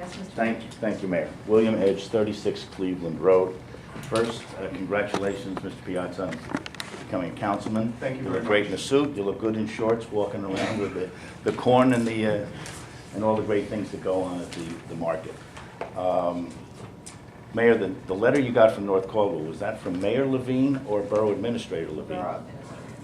Yes, Mr. Thank you, Mayor. William Edge, 36 Cleveland Road. First, congratulations, Mr. Piazza, on becoming a councilman. Thank you You very look great much. in a suit. You look good in shorts, walking around with the corn and and all the great things that go on at the market. Mayor, the letter you got from North Caldwell, was that from Mayor Levine or Borough Administrator Levine? Borough.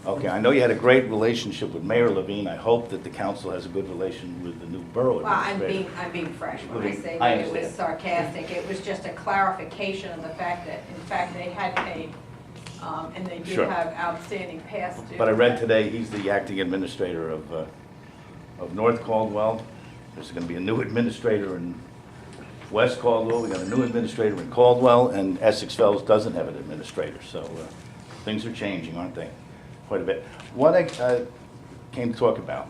Okay, I know you had a great relationship with Mayor Levine. I hope that the council has a good relation with the new borough Well, I'm administrator. being fresh when I say I that it was understand. sarcastic. It was just a clarification of the fact that, in fact, they had paid, and they do Sure. have outstanding past due. But I read today, he's the acting administrator of North Caldwell. There's going to be a new administrator in West Caldwell. We got a new administrator in Caldwell, and Essex Fells doesn't have an administrator. So things are changing, aren't they? Quite a bit. What I came to talk about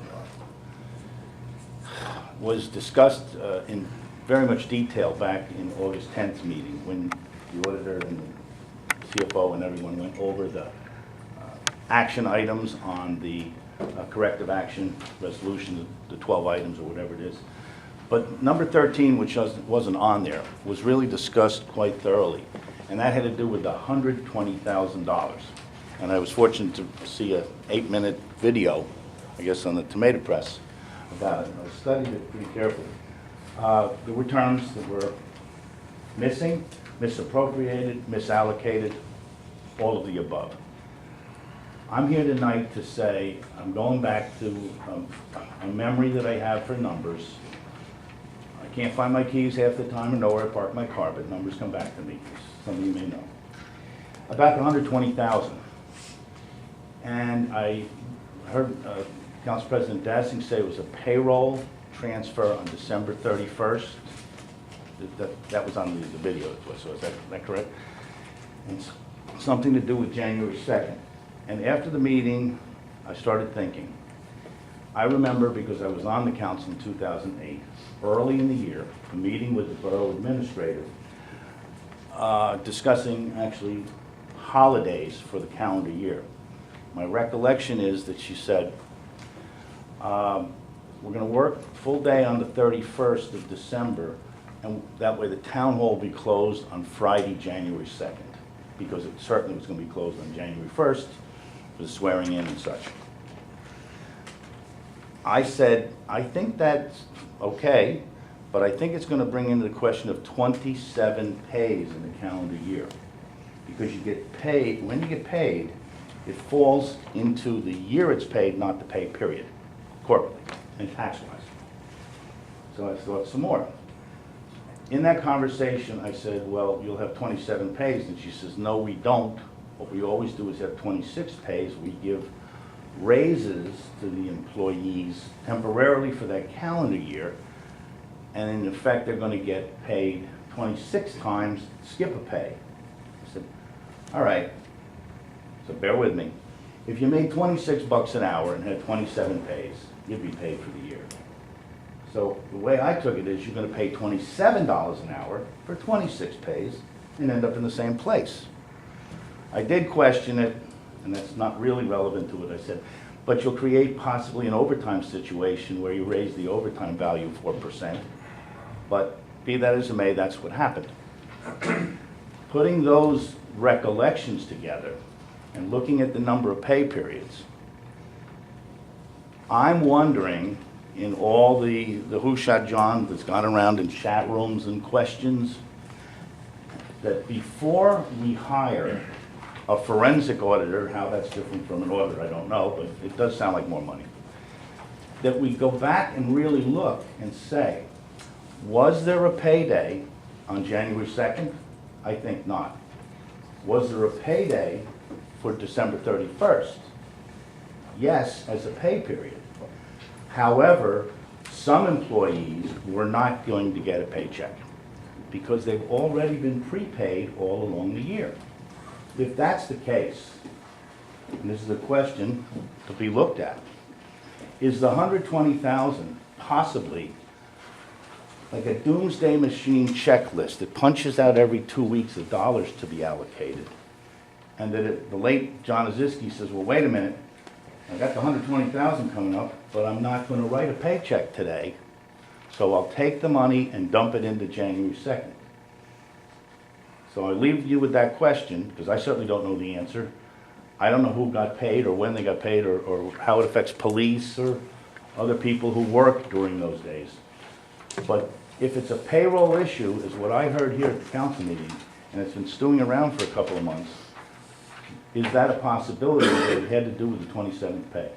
was discussed in very much detail back in August 10th meeting when the auditor and the CFO and everyone went over the action items on the corrective action resolution, the 12 items or whatever it is. But number 13, which wasn't on there, was really discussed quite thoroughly, and that had to do with the $120,000. And I was fortunate to see an 8-minute video, I guess, on the tomato press about it. I studied it pretty carefully. There were terms that were missing, misappropriated, misallocated, all of the above. I'm here tonight to say I'm going back to a memory that I have for numbers. I can't find my keys half the time or know where I park my car, but numbers come back to me, as some of you may know. About the $120,000. And I heard Council President Dassing say it was a payroll transfer on December 31st. That was on the video, so is that correct? And something to do with January 2nd. And after the meeting, I started thinking. I remember, because I was on the council in 2008, early in the year, a meeting with the borough administrator discussing actually holidays for the calendar year. My recollection is that she said, we're going to work full day on the 31st of December, and that way the town hall will be closed on Friday, January 2nd, because it certainly was going to be closed on January 1st for the swearing in and such. I said, I think that's okay, but I think it's going to bring into the question of 27 pays in the calendar year. Because you get paid, when you get paid, it falls into the year it's paid, not the pay period, corporately and tax-wise. So I thought some more. In that conversation, I said, well, you'll have 27 pays. And she says, no, we don't. What we always do is have 26 pays. We give raises to the employees temporarily for that calendar year. And in effect, they're going to get paid 26 times, skip a pay. I said, all right. So bear with me. If you made 26 bucks an hour and had 27 pays, you'd be paid for the year. So the way I took it is you're going to pay $27 an hour for 26 pays and end up in the same place. I did question it, and that's not really relevant to what I said, but you'll create possibly an overtime situation where you raise the overtime value 4%. But be that as it may, that's what happened. Putting those recollections together, and looking at the number of pay periods, I'm wondering, in all the who shot John that's gone around in chat rooms and questions, that before we hire a forensic auditor, how that's different from an auditor, I don't know, but it does sound like more money, that we go back and really look and say, was there a payday on January 2nd? I think not. Was there a payday for December 31st? Yes, as a pay period. However, some employees were not going to get a paycheck because they've already been prepaid all along the year. If that's the case, and this is a question to be looked at, is the $120,000 possibly like a doomsday machine checklist that punches out every 2 weeks of dollars to be allocated? And that the late John Oziski says, well, wait a minute, I got the $120,000 coming up, but I'm not going to write a paycheck today So I'll take the money and dump it into January 2nd. So I leave you with that question, because I certainly don't know the answer. I don't know who got paid, or when they got paid, or how it affects police or other people who work during those days. But if it's a payroll issue, is what I heard here at the council meeting, and it's been stewing around for a couple of months, is that a possibility that it had to do with the 27th pay?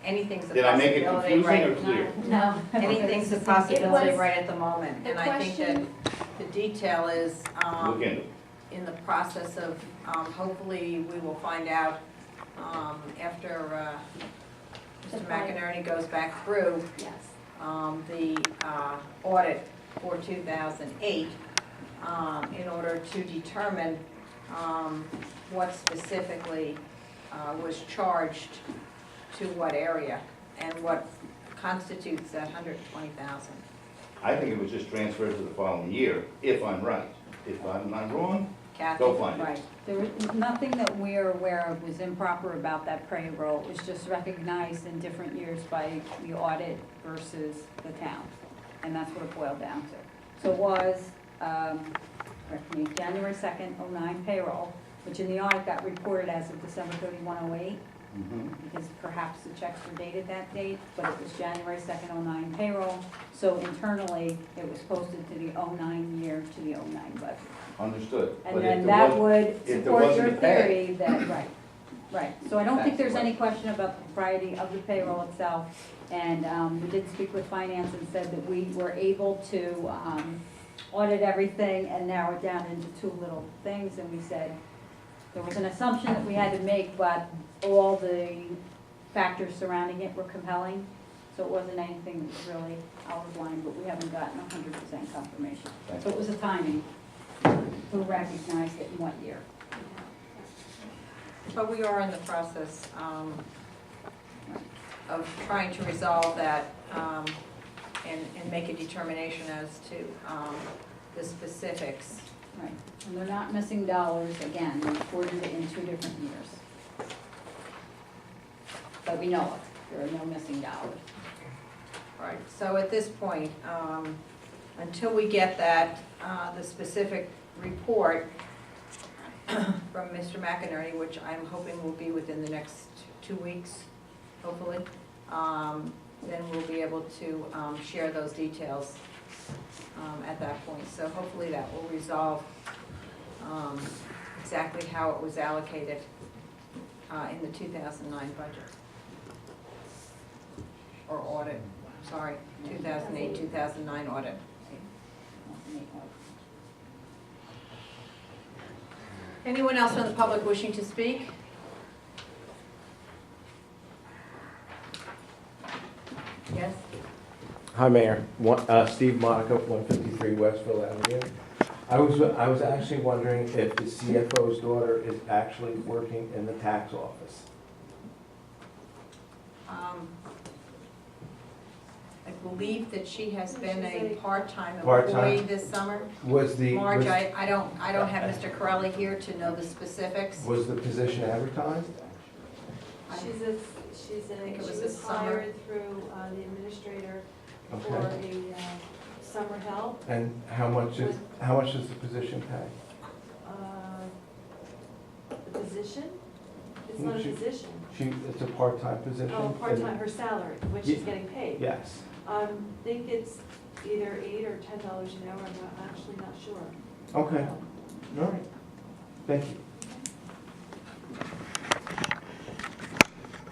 Anything's a Did I make it possibility, confusing or right? clear? No, anything's a possibility It was- right at the moment. the And I think that question- the detail is Look into it. in the process of, hopefully, we will find out after Mr. McInerney goes back through Yes. the audit for 2008 in order to determine what specifically was charged to what area and what constitutes that 120,000. I think it was just transferred to the following year, if I'm right. If I'm not wrong, Kathy? go find it. Right, there was nothing that we're aware of was improper about that payroll. It was just recognized in different years by the audit versus the town. And that's what it boiled down to. So it was, correct me, January 2nd, '09 payroll, which in the audit got reported as of December 31, '08, because perhaps the checks were dated that date, but it was January 2nd, '09 payroll. So internally, it was posted to the '09 year to the '09 budget. Understood. And But then if there that was- would if there support wasn't your a pay- theory that, right. So I don't think That's there's any what- question about the propriety of the payroll itself. And we did speak with finance and said that we were able to audit everything and narrow it down into two little things. And we said there was an assumption that we had to make, but all the factors surrounding it were compelling. So it wasn't anything that was really out of line, but we haven't gotten 100% confirmation. So it was a timing. Who recognized it in what year? But we are in the process of trying to resolve that and make a determination as to the specifics. Right, and they're not missing dollars, again, we reported it in 2 different years. But we know of, there are no missing dollars. Right, so at this point, until we get that, the specific report from Mr. McInerney, which I'm hoping will be within the next 2 weeks, hopefully, then we'll be able to share those details at that point. So hopefully that will resolve exactly how it was allocated in the 2009 budget. Or audit, sorry, 2008, 2009 audit. Anyone else from the public wishing to speak? Yes? Hi, Mayor. Steve Monaco, 153 Westville Avenue. I was actually wondering if the CFO's daughter is actually working in the tax office. I believe that she has been a part-time Part-time. employee this summer. Was the Marge, I don't have Mr. Corelli here to know the specifics. was the position advertised? I- She think it was was this summer. hired through the administrator for Okay. a summer help. And how much does the position pay? The position? It's not a She- position. It's a part-time position? Oh, part-time, her salary, what she's getting paid. Yes. I think it's either $8 or $10 an hour, I'm actually not sure. Okay. All right. Thank you.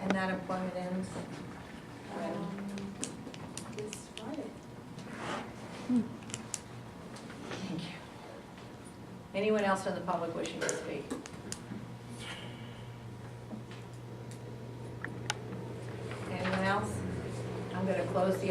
And that employment ends when? This Friday. Thank you. Anyone else from the public wishing to speak? Anyone else? I'm going to close the